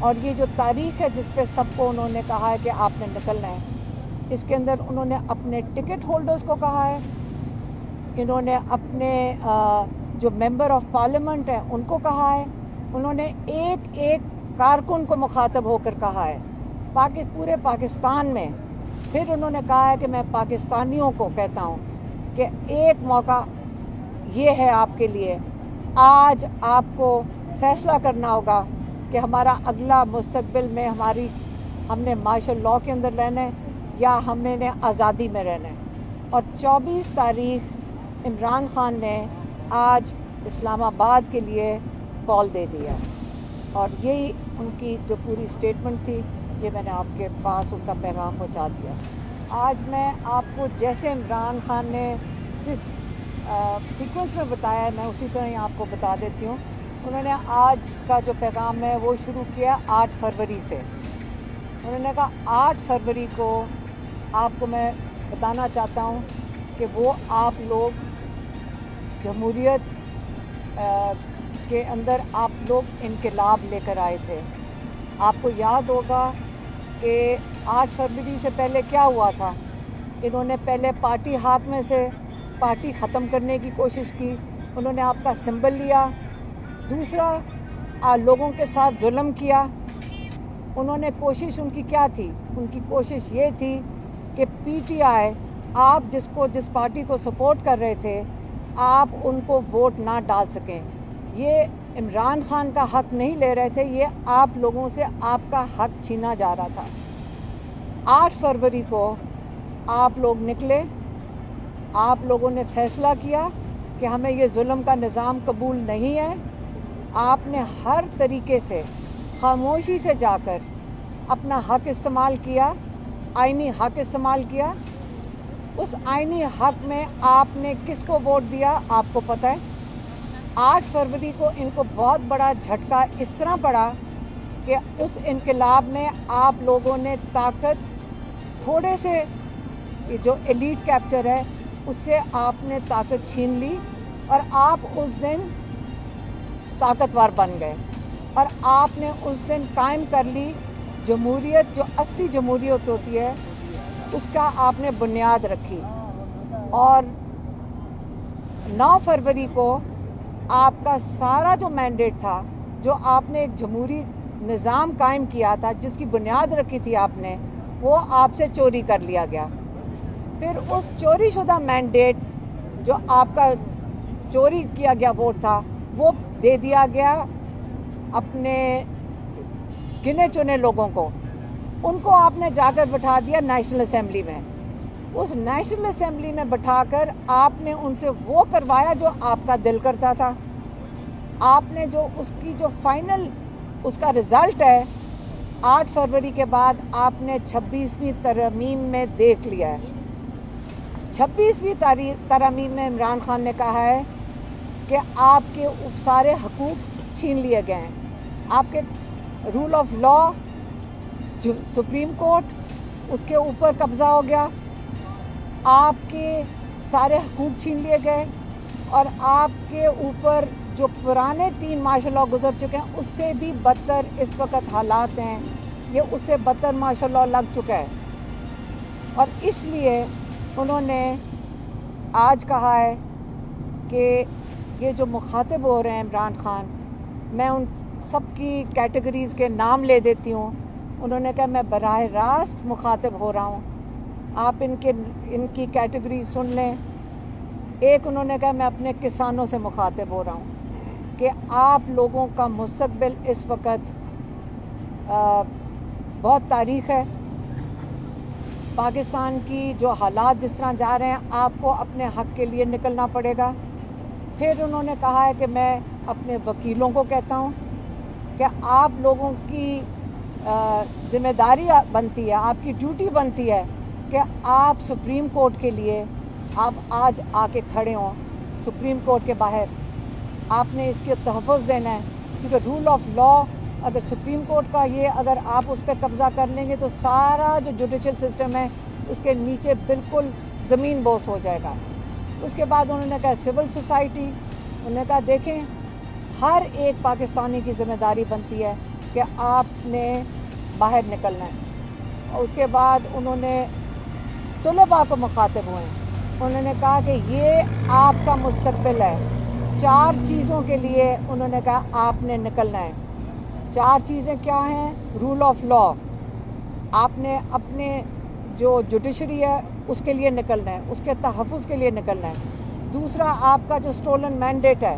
اور یہ جو تاریخ ہے جس پہ سب کو انہوں نے کہا ہے کہ آپ نے نکلنا ہے، اس کے اندر انہوں نے اپنے ٹکٹ ہولڈرز کو کہا ہے، انہوں نے اپنے جو ممبر آف پارلیمنٹ ہیں ان کو کہا ہے، انہوں نے ایک ایک کارکن کو مخاطب ہو کر کہا ہے پورے پاکستان میں۔ پھر انہوں نے کہا ہے کہ میں پاکستانیوں کو کہتا ہوں کہ ایک موقع یہ ہے آپ کے لیے، آج آپ کو فیصلہ کرنا ہوگا کہ ہمارا اگلا مستقبل میں ہم نے مارشل لاء کے اندر رہنا ہے یا ہم نے آزادی میں رہنا ہے۔ اور 24 تاریخ عمران خان نے آج اسلام آباد کے لیے کال دے دیا، اور یہی ان کی جو پوری اسٹیٹمنٹ تھی، یہ میں نے آپ کے پاس ان کا پیغام پہنچا دیا۔ آج میں آپ کو جیسے عمران خان نے جس سیکوینس میں بتایا ہے، میں اسی طرح ہی آپ کو بتا دیتی ہوں۔ انہوں نے آج کا جو پیغام ہے وہ شروع کیا 8 فروری سے۔ انہوں نے کہا 8 فروری کو آپ کو میں بتانا چاہتا ہوں کہ وہ آپ لوگ جمہوریت کے اندر آپ لوگ انقلاب لے کر آئے تھے۔ آپ کو یاد ہوگا کہ 8 فروری سے پہلے کیا ہوا تھا؟ انہوں نے پہلے پارٹی ہاتھ میں سے پارٹی ختم کرنے کی کوشش کی، انہوں نے آپ کا سمبل لیا۔ دوسرا، لوگوں کے ساتھ ظلم کیا۔ انہوں نے کوشش ان کی کیا تھی؟ ان کی کوشش یہ تھی کہ پی ٹی آئی، آپ جس پارٹی کو سپورٹ کر رہے تھے، آپ ان کو ووٹ نہ ڈال سکیں۔ یہ عمران خان کا حق نہیں لے رہے تھے، یہ آپ لوگوں سے آپ کا حق چھینا جا رہا تھا۔ 8 فروری کو آپ لوگ نکلے، آپ لوگوں نے فیصلہ کیا کہ ہمیں یہ ظلم کا نظام قبول نہیں ہے۔ آپ نے ہر طریقے سے خاموشی سے جا کر اپنا حق استعمال کیا، آئینی حق استعمال کیا۔ اس آئینی حق میں آپ نے کس کو ووٹ دیا آپ کو پتہ ہے۔ 8 فروری کو ان کو بہت بڑا جھٹکا اس طرح پڑا کہ اس انقلاب میں آپ لوگوں نے طاقت تھوڑے سے جو ایلیٹ کیپچر ہے اس سے آپ نے طاقت چھین لی، اور آپ اس دن طاقتور بن گئے، اور آپ نے اس دن قائم کر لی جمہوریت، جو اصلی جمہوریت ہوتی ہے اس کا آپ نے بنیاد رکھی۔ اور 9 فروری کو آپ کا سارا جو مینڈیٹ تھا، جو آپ نے ایک جمہوری نظام قائم کیا تھا، جس کی بنیاد رکھی تھی آپ نے، وہ آپ سے چوری کر لیا گیا۔ پھر اس چوری شدہ مینڈیٹ جو آپ کا چوری کیا گیا ووٹ تھا، وہ دے دیا گیا اپنے گنے چنے لوگوں کو۔ ان کو آپ نے جا کر بٹھا دیا نیشنل اسمبلی میں۔ اس نیشنل اسمبلی میں بٹھا کر آپ نے ان سے وہ کروایا جو آپ کا دل کرتا تھا۔ آپ نے جو اس کی جو فائنل اس کا رزلٹ ہے، 8 فروری کے بعد آپ نے 26ویں ترمیم میں دیکھ لیا ہے۔ 26ویں ترمیم میں عمران خان نے کہا ہے کہ آپ کے سارے حقوق چھین لیے گئے ہیں۔ آپ کے rule of law, supreme court, اس کے اوپر قبضہ ہو گیا، آپ کے سارے حقوق چھین لیے گئے، اور آپ کے اوپر جو پرانے 3 مارشل لاء گزر چکے ہیں اس سے بھی بدتر اس وقت حالات ہیں، یہ اس سے بدتر مارشل لاء لگ چکا ہے۔ اور اس لیے انہوں نے آج کہا ہے کہ یہ جو مخاطب ہو رہے ہیں عمران خان، میں ان سب کی کیٹیگریز کے نام لے دیتی ہوں۔ انہوں نے کہا میں براہ راست مخاطب ہو رہا ہوں، آپ ان کی کیٹیگریز سن لیں۔ ایک انہوں نے کہا میں اپنے کسانوں سے مخاطب ہو رہا ہوں کہ آپ لوگوں کا مستقبل اس وقت بہت تاریخ ہے، پاکستان کی جو حالات جس طرح جا رہے ہیں، آپ کو اپنے حق کے لیے نکلنا پڑے گا۔ پھر انہوں نے کہا ہے کہ میں اپنے وکیلوں کو کہتا ہوں کہ آپ لوگوں کی ذمہ داری بنتی ہے، آپ کی ڈیوٹی بنتی ہے کہ آپ سپریم کورٹ کے لیے آپ آج آ کے کھڑے ہوں، سپریم کورٹ کے باہر آپ نے اس کے تحفظ دینا ہے، کیونکہ رول آف لاء اگر سپریم کورٹ کا اگر آپ اس پہ قبضہ کر لیں گے تو سارا جو جوڈیشل سسٹم ہے اس کے نیچے بالکل زمین بوس ہو جائے گا۔ اس کے بعد انہوں نے کہا سول سوسائٹی، انہوں نے کہا دیکھیں ہر ایک پاکستانی کی ذمہ داری بنتی ہے کہ آپ نے باہر نکلنا ہے. اور اس کے بعد انہوں نے طلباء کو مخاطب ہوئے. انہوں نے کہا کہ یہ آپ کا مستقبل ہے. 4 چیزوں کے لیے انہوں نے کہا آپ نے نکلنا ہے. 4 چیزیں کیا ہیں؟ رول آف لا، آپ نے اپنے جو جوڈیشری ہے اس کے لیے نکلنا ہے، اس کے تحفظ کے لیے نکلنا ہے. دوسرا، آپ کا جو اسٹولن مینڈیٹ ہے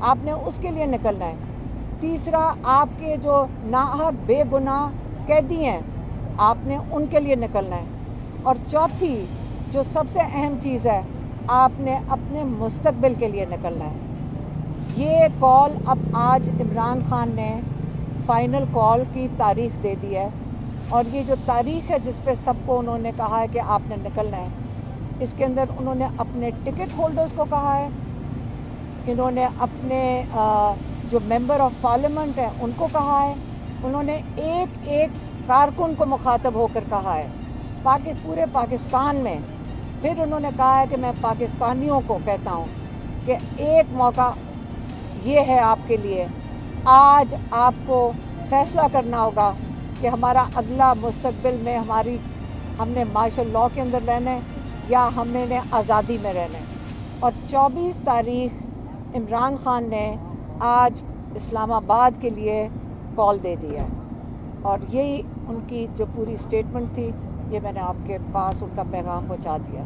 آپ نے اس کے لیے نکلنا ہے. تیسرا، آپ کے جو ناحق بے گناہ قیدی ہیں آپ نے ان کے لیے نکلنا ہے. اور چوتھی جو سب سے اہم چیز ہے، آپ نے اپنے مستقبل کے لیے نکلنا ہے. یہ کال اب آج عمران خان نے فائنل کال کی تاریخ دے دی ہے، اور یہ جو تاریخ ہے جس پہ سب کو انہوں نے کہا ہے کہ آپ نے نکلنا ہے، اس کے اندر انہوں نے اپنے ٹکٹ ہولڈرز کو کہا ہے، انہوں نے اپنے جو ممبر آف پارلیمنٹ ہیں ان کو کہا ہے، انہوں نے ایک ایک کارکن کو مخاطب ہو کر کہا ہے پورے پاکستان میں. پھر انہوں نے کہا ہے کہ میں پاکستانیوں کو کہتا ہوں کہ ایک موقع یہ ہے آپ کے لیے، آج آپ کو فیصلہ کرنا ہوگا کہ ہمارا اگلا مستقبل میں ہم نے مارشل لاء کے اندر رہنا ہے یا ہم نے آزادی میں رہنا ہے. اور 24 تاریخ عمران خان نے آج اسلام آباد کے لیے کال دے دی ہے، اور یہی ان کی جو پوری اسٹیٹمنٹ تھی، یہ میں نے آپ کے پاس ان کا پیغام پہنچا دیا.